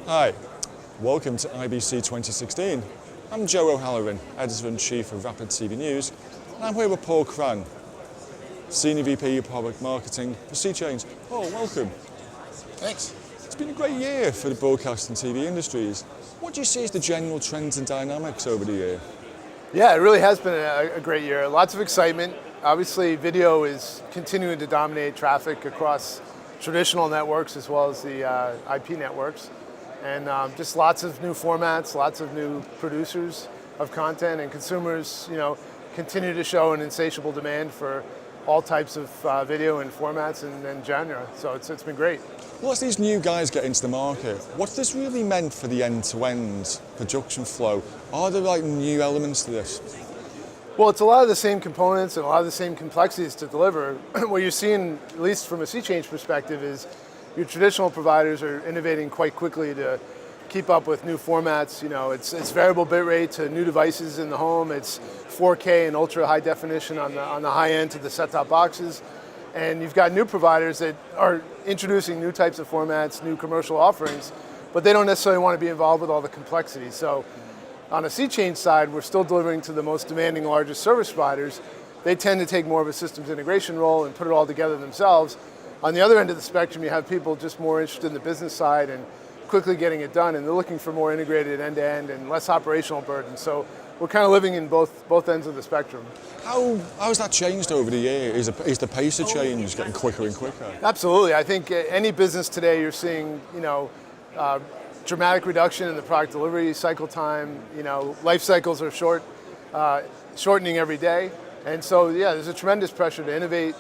Hi, welcome to IBC 2016. I'm Joe O'Halloran, Editor-in-Chief of Rapid TV News, and I'm here with Paul Crann, Senior VP of Product Marketing for SeaChange. Paul, welcome. Thanks. It's been a great year for the broadcast and TV industries. What do you see as the general trends and dynamics over the year? Yeah, it really has been a great year. Lots of excitement. Obviously, video is continuing to dominate traffic across traditional networks as well as the IP networks. And just lots of new formats, lots of new producers of content, and consumers, continue to show an insatiable demand for all types of video and formats and genre. So it's been great. Well, as these new guys get into the market, what's this really meant for the end-to-end production flow? Are there new elements to this? Well, it's a lot of the same components and a lot of the same complexities to deliver. What you're seeing, at least from a SeaChange perspective, is your traditional providers are innovating quite quickly to keep up with new formats. It's variable bitrate to new devices in the home. It's 4K and ultra high definition on the high end to the set-top boxes. And you've got new providers that are introducing new types of formats, new commercial offerings, but they don't necessarily want to be involved with all the complexity. So on a SeaChange side, we're still delivering to the most demanding, largest service providers. They tend to take more of a systems integration role and put it all together themselves. On the other end of the spectrum, you have people just more interested in the business side and quickly getting it done, and they're looking for more integrated end-to-end and less operational burden. So we're kind of living in both ends of the spectrum. How has that changed over the year? Is the pace of change getting quicker and quicker? Absolutely. I think any business today, you're seeing, dramatic reduction in the product delivery cycle time. Life cycles are shortening every day. And so, yeah, there's a tremendous pressure to innovate.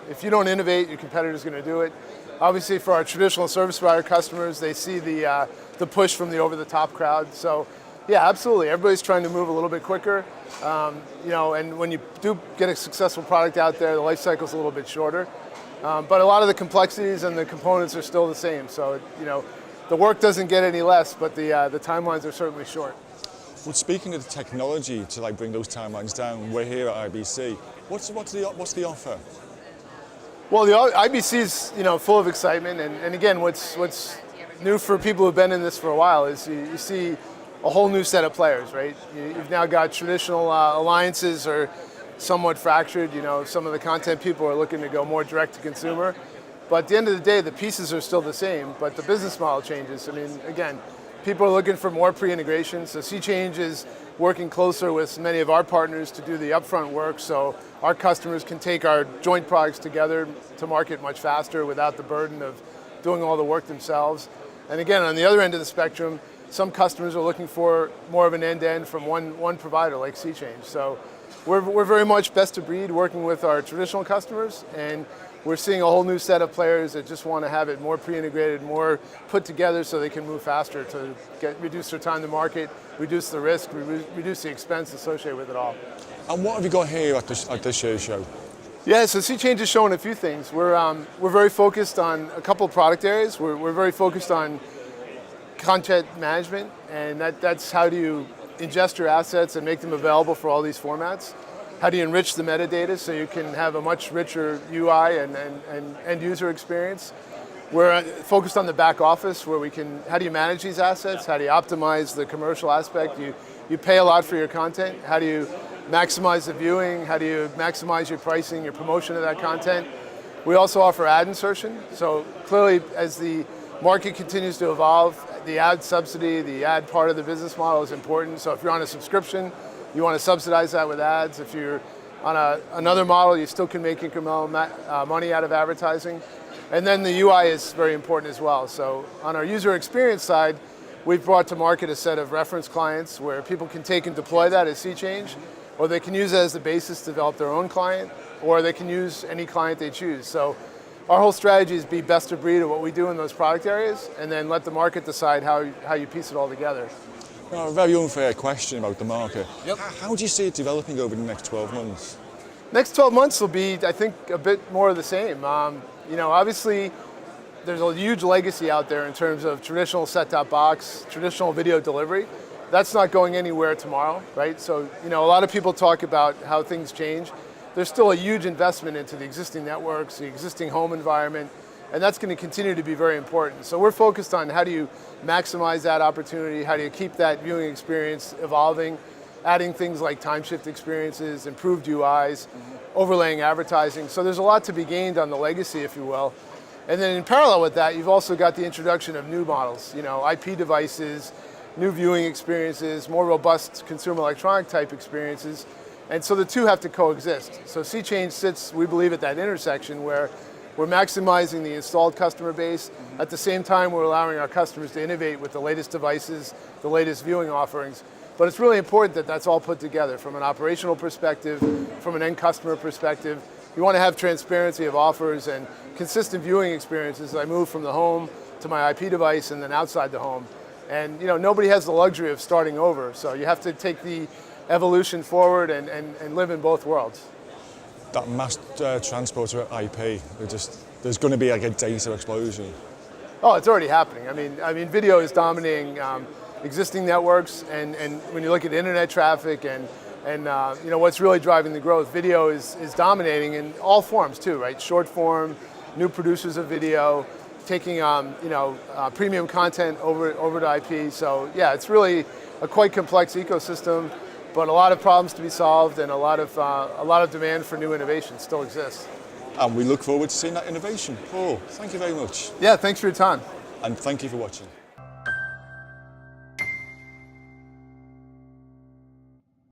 If you don't innovate, your competitor's going to do it. Obviously, for our traditional service provider customers, they see the push from the over-the-top crowd. So, yeah, absolutely. Everybody's trying to move a little bit quicker. And when you do get a successful product out there, the life cycle's a little bit shorter. But a lot of the complexities and the components are still the same. So, the work doesn't get any less, but the timelines are certainly short. Well, speaking of the technology to bring those timelines down, we're here at IBC. What's the offer? Well, the IBC is full of excitement, and again, what's new for people who've been in this for a while is you see a whole new set of players, right? You've now got traditional alliances are somewhat fractured. Some of the content people are looking to go more direct to consumer. But at the end of the day, the pieces are still the same, but the business model changes. Again, people are looking for more pre-integration, so SeaChange is working closer with many of our partners to do the upfront work, so our customers can take our joint products together to market much faster without the burden of doing all the work themselves. And again, on the other end of the spectrum, some customers are looking for more of an end-to-end from one provider like SeaChange. So we're very much best of breed working with our traditional customers, and we're seeing a whole new set of players that just want to have it more pre-integrated, more put together so they can move faster to reduce their time to market, reduce the risk, reduce the expense associated with it all. And what have you got here at this year's show? Yeah, so SeaChange is showing a few things. We're very focused on a couple of product areas. We're very focused on content management, and that's how do you ingest your assets and make them available for all these formats. How do you enrich the metadata so you can have a much richer UI and end user experience? We're focused on the back office where how do you manage these assets? How do you optimize the commercial aspect? You pay a lot for your content. How do you maximize the viewing? How do you maximize your pricing, your promotion of that content? We also offer ad insertion. So clearly, as the market continues to evolve, the ad subsidy, the ad part of the business model is important. So if you're on a subscription, you want to subsidize that with ads. If you're on another model, you still can make incremental money out of advertising. And then the UI is very important as well. So on our user experience side, we've brought to market a set of reference clients where people can take and deploy that as SeaChange, or they can use it as the basis to develop their own client, or they can use any client they choose. So our whole strategy is be best of breed of what we do in those product areas, and then let the market decide how you piece it all together. Well, a very unfair question about the market. Yep. How do you see it developing over the next 12 months? Next 12 months will be, I think, a bit more of the same. Obviously, there's a huge legacy out there in terms of traditional set-top box, traditional video delivery. That's not going anywhere tomorrow, right? So, a lot of people talk about how things change. There's still a huge investment into the existing networks, the existing home environment, And that's going to continue to be very important. So we're focused on how do you maximize that opportunity, how do you keep that viewing experience evolving, adding things like time shift experiences, improved UIs, overlaying advertising. So there's a lot to be gained on the legacy, if you will. And then in parallel with that, you've also got the introduction of new models, IP devices, new viewing experiences, more robust consumer electronic type experiences. And so the two have to coexist. So SeaChange sits, we believe, at that intersection where we're maximizing the installed customer base. At the same time, we're allowing our customers to innovate with the latest devices, the latest viewing offerings. But it's really important that that's all put together from an operational perspective, from an end customer perspective. You want to have transparency of offers and consistent viewing experiences as I move from the home to my IP device and then outside the home. And nobody has the luxury of starting over, so you have to take the evolution forward and live in both worlds. That mass transporter IP, there's going to be like a data explosion. Oh, it's already happening. I mean, video is dominating existing networks, and when you look at internet traffic and what's really driving the growth, video is dominating in all forms too, right? Short form, new producers of video, taking premium content over to IP. So yeah, it's really a quite complex ecosystem, but a lot of problems to be solved and a lot of demand for new innovation still exists. And we look forward to seeing that innovation. Paul, thank you very much. Yeah, thanks for your time. And thank you for watching.